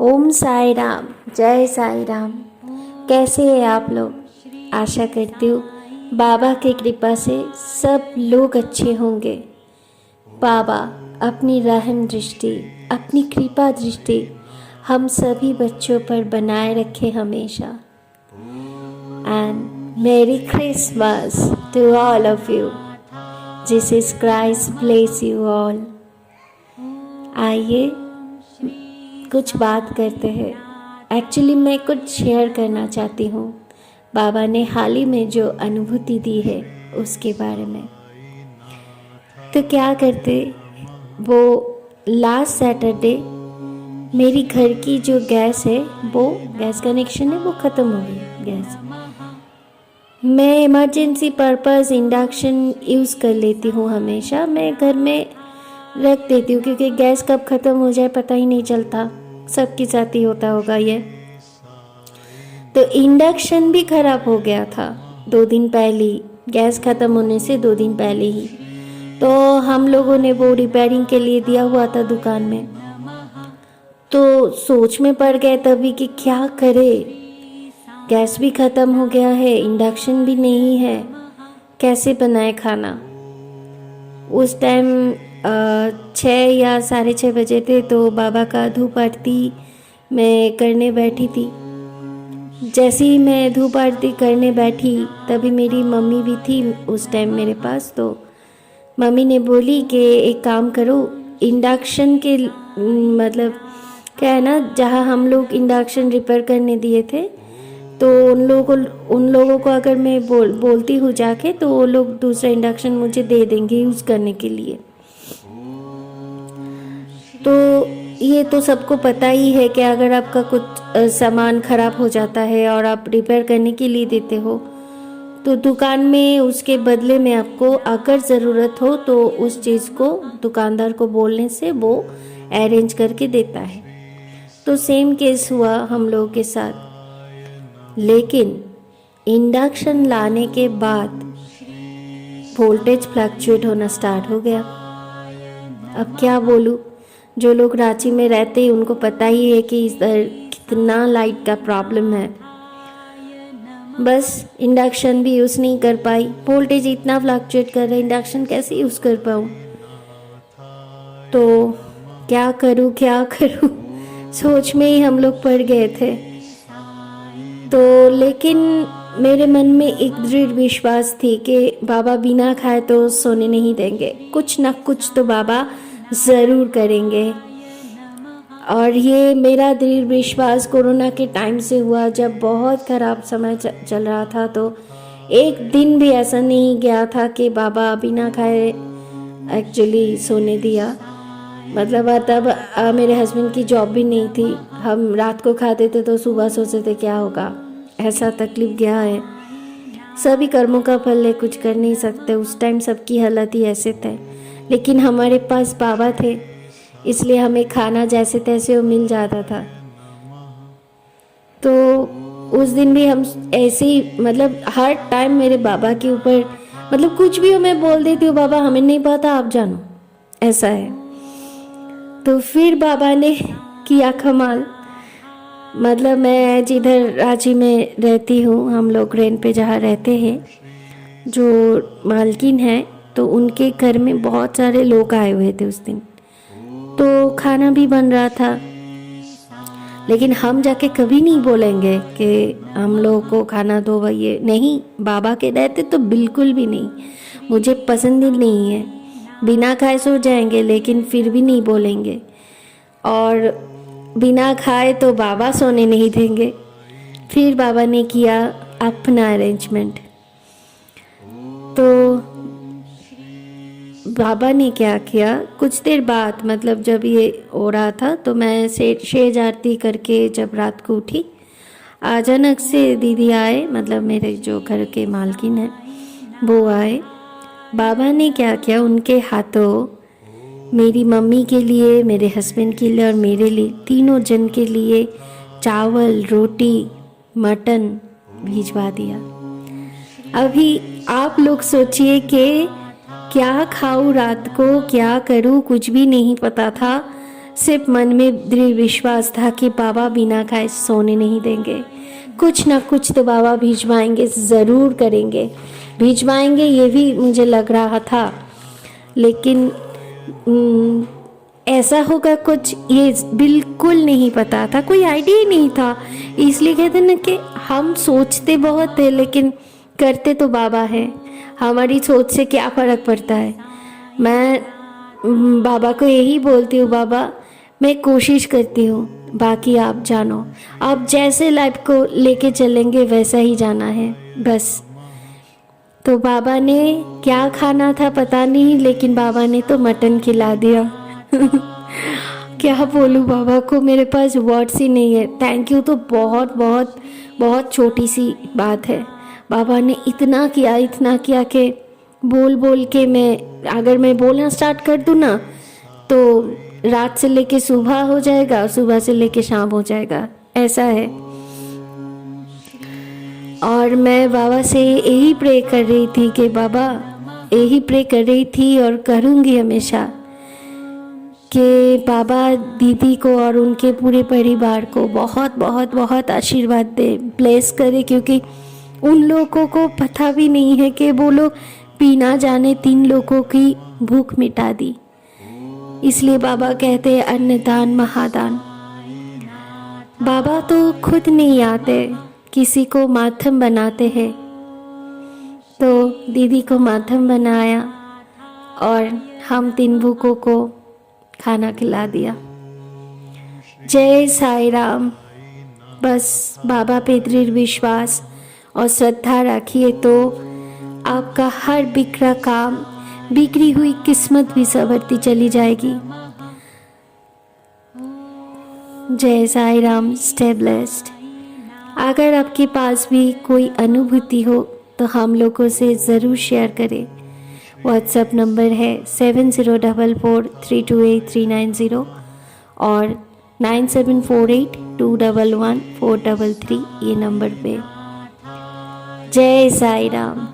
ओम साई राम, जय साई राम। कैसे हैं आप लोग? आशा करती हूँ बाबा की कृपा से सब लोग अच्छे होंगे। बाबा अपनी रहम दृष्टि, अपनी कृपा दृष्टि हम सभी बच्चों पर बनाए रखे हमेशा। And merry Christmas to all of you. Jesus Christ bless you all. आइए कुछ बात करते हैं। एक्चुअली मैं कुछ शेयर करना चाहती हूँ बाबा ने हाल ही में जो अनुभूति दी है उसके बारे में। तो क्या करते, वो लास्ट सैटरडे मेरी घर की जो गैस है, वो गैस कनेक्शन है, वो ख़त्म हो गई गैस। मैं इमरजेंसी पर्पस इंडक्शन यूज़ कर लेती हूँ हमेशा। मैं घर में रख देती हूँ क्योंकि गैस कब ख़त्म हो जाए पता ही नहीं चलता। सबके साथ ही होता होगा ये। तो इंडक्शन भी ख़राब हो गया था 2 दिन पहले ही, गैस ख़त्म होने से 2 दिन पहले ही। तो हम लोगों ने वो रिपेयरिंग के लिए दिया हुआ था दुकान में। तो सोच में पड़ गए तभी कि क्या करे, गैस भी ख़त्म हो गया है, इंडक्शन भी नहीं है, कैसे बनाए खाना। उस टाइम 6 या 6:30 बजे थे। तो बाबा का धूप आरती मैं करने बैठी थी। जैसे ही मैं धूप आरती करने बैठी तभी मेरी मम्मी भी थी उस टाइम मेरे पास। तो मम्मी ने बोली कि एक काम करो, इंडक्शन के मतलब क्या है ना, जहाँ हम लोग इंडक्शन रिपेयर करने दिए थे तो उन लोगों को अगर मैं बोलती हूँ जाके तो वो लोग दूसरा इंडक्शन मुझे दे देंगे यूज़ करने के लिए। तो ये तो सबको पता ही है कि अगर आपका कुछ सामान ख़राब हो जाता है और आप रिपेयर करने के लिए देते हो तो दुकान में उसके बदले में आपको अगर ज़रूरत हो तो उस चीज़ को दुकानदार को बोलने से वो अरेंज करके देता है। तो सेम केस हुआ हम लोगों के साथ। लेकिन इंडक्शन लाने के बाद वोल्टेज फ्लक्चुएट होना स्टार्ट हो गया। अब क्या बोलूँ, जो लोग रांची में रहते हैं उनको पता ही है कि इधर कितना लाइट का प्रॉब्लम है। बस इंडक्शन भी यूज़ नहीं कर पाई, वोल्टेज इतना फ्लक्चुएट कर रहा है, इंडक्शन कैसे यूज़ कर पाऊँ। तो क्या करूँ सोच में ही हम लोग पड़ गए थे। तो लेकिन मेरे मन में एक दृढ़ विश्वास थी कि बाबा बिना खाए तो सोने नहीं देंगे, कुछ ना कुछ तो बाबा ज़रूर करेंगे। और ये मेरा दृढ़ विश्वास कोरोना के टाइम से हुआ, जब बहुत ख़राब समय चल रहा था। तो एक दिन भी ऐसा नहीं गया था कि बाबा बिना खाए एक्चुअली सोने दिया। मतलब तब मेरे हस्बैंड की जॉब भी नहीं थी, हम रात को खाते थे तो सुबह सोचते थे क्या होगा, ऐसा तकलीफ गया है। सभी कर्मों का फल है, कुछ कर नहीं सकते। उस टाइम सबकी हालत ही ऐसे थे, लेकिन हमारे पास बाबा थे इसलिए हमें खाना जैसे तैसे वो मिल जाता था। तो उस दिन भी हम ऐसे ही, मतलब हर टाइम मेरे बाबा के ऊपर, मतलब कुछ भी हो मैं बोल देती हूँ, बाबा हमें नहीं पता आप जानो, ऐसा है। तो फिर बाबा ने किया कमाल। मतलब मैं जिधर रांची में रहती हूँ, हम लोग रेंट पे जहाँ रहते हैं, जो मालकिन है तो उनके घर में बहुत सारे लोग आए हुए थे उस दिन। तो खाना भी बन रहा था, लेकिन हम जाके कभी नहीं बोलेंगे कि हम लोगों को खाना दो भैया, नहीं। बाबा के रहते तो बिल्कुल भी नहीं, मुझे पसंद ही नहीं है। बिना खाए सो जाएंगे लेकिन फिर भी नहीं बोलेंगे, और बिना खाए तो बाबा सोने नहीं देंगे। फिर बाबा ने किया अपना अरेंजमेंट। तो बाबा ने क्या किया, कुछ देर बाद, मतलब जब ये हो रहा था तो मैं शेज आरती करके जब रात को उठी, अचानक से दीदी आए, मतलब मेरे जो घर के मालकिन है वो आए। बाबा ने क्या किया, उनके हाथों मेरी मम्मी के लिए, मेरे हस्बैंड के लिए और मेरे लिए, तीनों जन के लिए चावल, रोटी, मटन भिजवा दिया। अभी आप लोग सोचिए कि क्या खाऊं रात को, क्या करूं, कुछ भी नहीं पता था। सिर्फ मन में दृढ़ विश्वास था कि बाबा बिना खाए सोने नहीं देंगे। कुछ ना कुछ तो बाबा भिजवाएंगे, ज़रूर करेंगे, भिजवाएंगे, ये भी मुझे लग रहा था। लेकिन ऐसा होगा कुछ ये बिल्कुल नहीं पता था, कोई आइडिया ही नहीं था। इसलिए कहते ना कि हम सोचते बहुत थे लेकिन करते तो बाबा है। हमारी सोच से क्या फ़र्क पड़ता है। मैं बाबा को यही बोलती हूँ, बाबा मैं कोशिश करती हूँ, बाकी आप जानो, आप जैसे लाइफ को लेके चलेंगे वैसा ही जाना है बस। तो बाबा ने क्या खाना था पता नहीं, लेकिन बाबा ने तो मटन खिला दिया। क्या बोलूँ बाबा को, मेरे पास वर्ड्स ही नहीं है। थैंक यू तो बहुत बहुत बहुत छोटी सी बात है। बाबा ने इतना किया कि बोल बोल के अगर मैं बोलना स्टार्ट कर दूँ ना तो रात से लेके सुबह हो जाएगा और सुबह से लेके शाम हो जाएगा, ऐसा है। और मैं बाबा से यही प्रे कर रही थी कि बाबा, यही प्रे कर रही थी और करूँगी हमेशा कि बाबा दीदी को और उनके पूरे परिवार को बहुत बहुत बहुत आशीर्वाद दे, ब्लेस करे, क्योंकि उन लोगों को पता भी नहीं है कि वो लोग बिना जाने 3 लोगों की भूख मिटा दी। इसलिए बाबा कहते हैं अन्नदान महादान। बाबा तो खुद नहीं आते, किसी को माध्यम बनाते हैं। तो दीदी को माध्यम बनाया और हम 3 भूखों को खाना खिला दिया। जय साईं राम। बस बाबा पे दृढ़ विश्वास और श्रद्धा रखिए तो आपका हर बिखरा काम, बिखरी हुई किस्मत भी संवरती चली जाएगी। जय साईं राम। Stay blessed. अगर आपके पास भी कोई अनुभूति हो तो हम लोगों से ज़रूर शेयर करें। व्हाट्सएप नंबर है 7044328390 और 9748211433, ये नंबर पे। जय साईं राम।